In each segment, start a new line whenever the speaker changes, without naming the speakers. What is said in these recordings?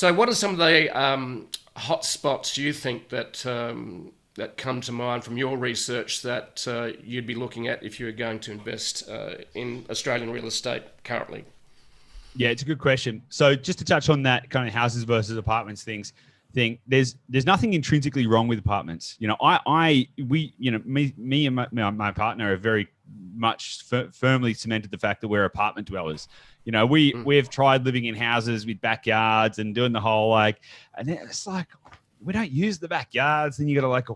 So, what are some of the hot spots do you think that that come to mind from your research that you'd be looking at if you were going to invest in Australian real estate currently?
Yeah, it's a good question. So just to touch on that kind of houses versus apartments thing, there's nothing intrinsically wrong with apartments. You know, me and my partner are very much firmly cemented the fact that we're apartment dwellers. You know, we've tried living in houses with backyards and doing the whole like, and it's like, we don't use the backyards, and you got to like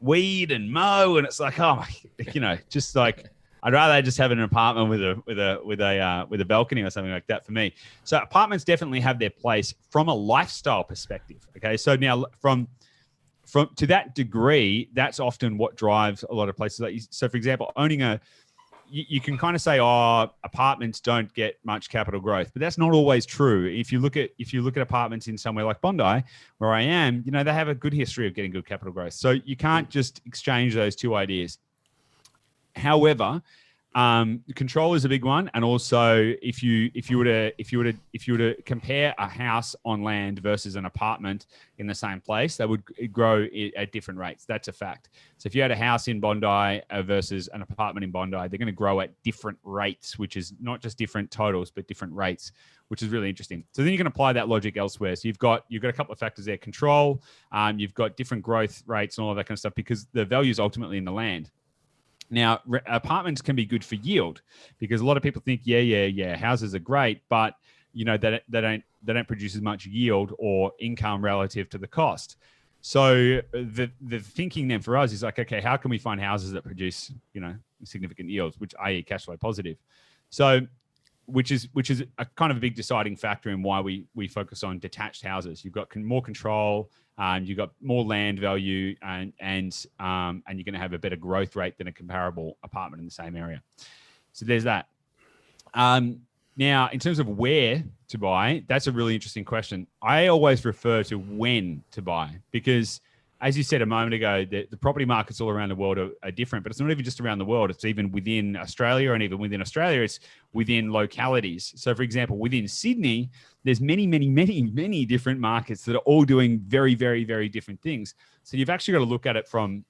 weed and mow, and it's like, oh my, you know, just like I'd rather just have an apartment with a balcony or something like that for me. So apartments definitely have their place from a lifestyle perspective. Okay, so now from to that degree, that's often what drives a lot of places. Like so, for example, owning you can kind of say, oh, apartments don't get much capital growth, but that's not always true. If you look at apartments in somewhere like Bondi, where I am, you know, they have a good history of getting good capital growth. So you can't just exchange those two ideas. However, control is a big one, and also if you were to compare a house on land versus an apartment in the same place, they would grow at different rates. That's a fact. So if you had a house in Bondi versus an apartment in Bondi, they're going to grow at different rates, which is not just different totals but different rates, which is really interesting. So then you can apply that logic elsewhere. So you've got a couple of factors there: control, you've got different growth rates and all of that kind of stuff, because the value is ultimately in the land. Now, apartments can be good for yield, because a lot of people think, houses are great, but you know they don't produce as much yield or income relative to the cost. So the thinking then for us is like, okay, how can we find houses that produce, you know, significant yields, which i.e. cash flow positive? So which is a kind of a big deciding factor in why we focus on detached houses. You've got more control, you've got more land value, and you're going to have a better growth rate than a comparable apartment in the same area. So there's that. Now, in terms of where to buy, that's a really interesting question. I always refer to when to buy, because as you said a moment ago, the property markets all around the world are different, but it's not even just around the world. It's even within Australia, and even within Australia, it's within localities. So, for example, within Sydney, there's many different markets that are all doing very, very, very different things. So you've actually got to look at it from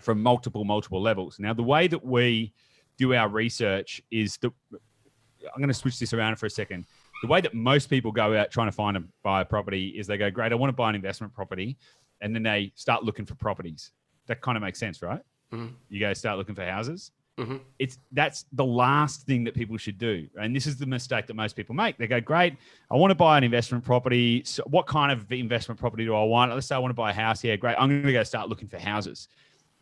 multiple levels. Now, the way that we do our research is that I'm going to switch this around for a second. The way that most people go out trying to buy a property is they go, great, I want to buy an investment property. And then they start looking for properties. That kind of makes sense, right? Mm-hmm. You guys start looking for houses. Mm-hmm. That's the last thing that people should do. And this is the mistake that most people make. They go, great, I want to buy an investment property. So what kind of investment property do I want? Let's say I want to buy a house here. Great, I'm going to go start looking for houses.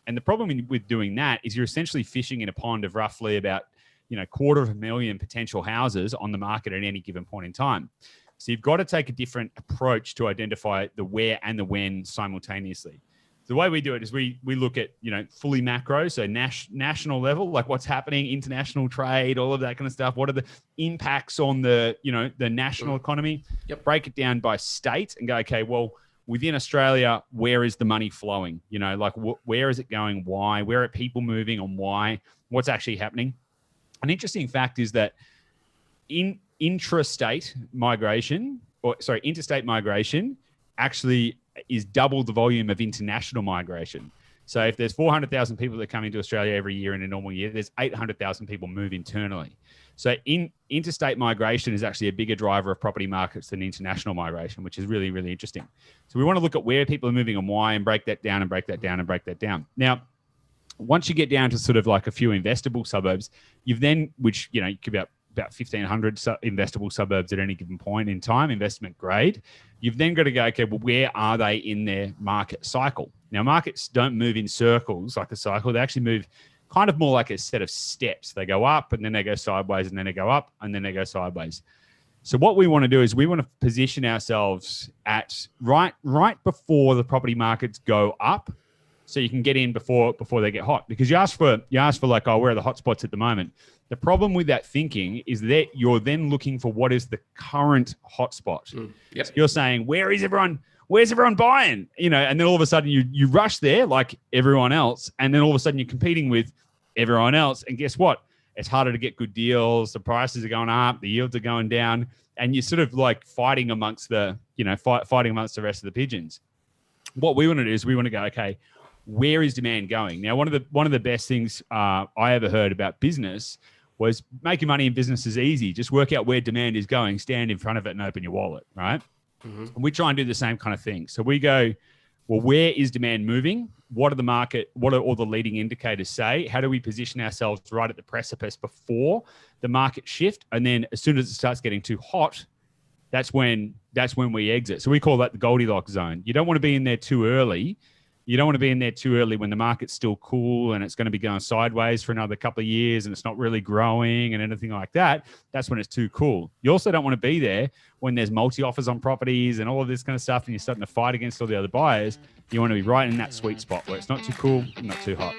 And the problem with doing that is you're essentially fishing in a pond of roughly about, 250,000 potential houses on the market at any given point in time. So you've got to take a different approach to identify the where and the when simultaneously. The way we do it is we look at, fully macro, so national level, like what's happening, international trade, all of that kind of stuff. What are the impacts on the national economy? Yep. Break it down by state and go, okay, well, within Australia, where is the money flowing? Where is it going? Why? Where are people moving and why? What's actually happening? An interesting fact is that interstate migration actually is double the volume of international migration. So if there's 400,000 people that come into Australia every year in a normal year, there's 800,000 people move internally. So interstate migration is actually a bigger driver of property markets than international migration, which is really, really interesting. So we want to look at where people are moving and why, and break that down and break that down and break that down. Now, once you get down to sort of like a few investable suburbs, you've then, which, you could be about 1,500 investable suburbs at any given point in time, investment grade. You've then got to go, okay, well, where are they in their market cycle? Now, markets don't move in circles like a cycle. They actually move kind of more like a set of steps. They go up and then they go sideways and then they go up and then they go sideways. So what we want to do is we want to position ourselves at right before the property markets go up, so you can get in before they get hot. Because you ask for like, oh, where are the hotspots at the moment? The problem with that thinking is that you're then looking for what is the current hotspot. Yep. So you're saying, where's everyone buying? And then all of a sudden you rush there like everyone else, and then all of a sudden you're competing with everyone else. And guess what? It's harder to get good deals. The prices are going up. The yields are going down. And you're sort of like fighting amongst the, fighting amongst the rest of the pigeons. What we want to do is we want to go, okay, where is demand going? Now, one of the best things I ever heard about business was making money in business is easy. Just work out where demand is going, stand in front of it and open your wallet, right? Mm-hmm. And we try and do the same kind of thing. So we go, well, where is demand moving? What are all the leading indicators say? How do we position ourselves right at the precipice before the market shift? And then as soon as it starts getting too hot, that's when we exit. So we call that the Goldilocks zone. You don't want to be in there too early. You don't want to be in there too early when the market's still cool and it's going to be going sideways for another couple of years and it's not really growing and anything like that. That's when it's too cool. You also don't want to be there when there's multi-offers on properties and all of this kind of stuff and you're starting to fight against all the other buyers. You want to be right in that sweet spot where it's not too cool and not too hot.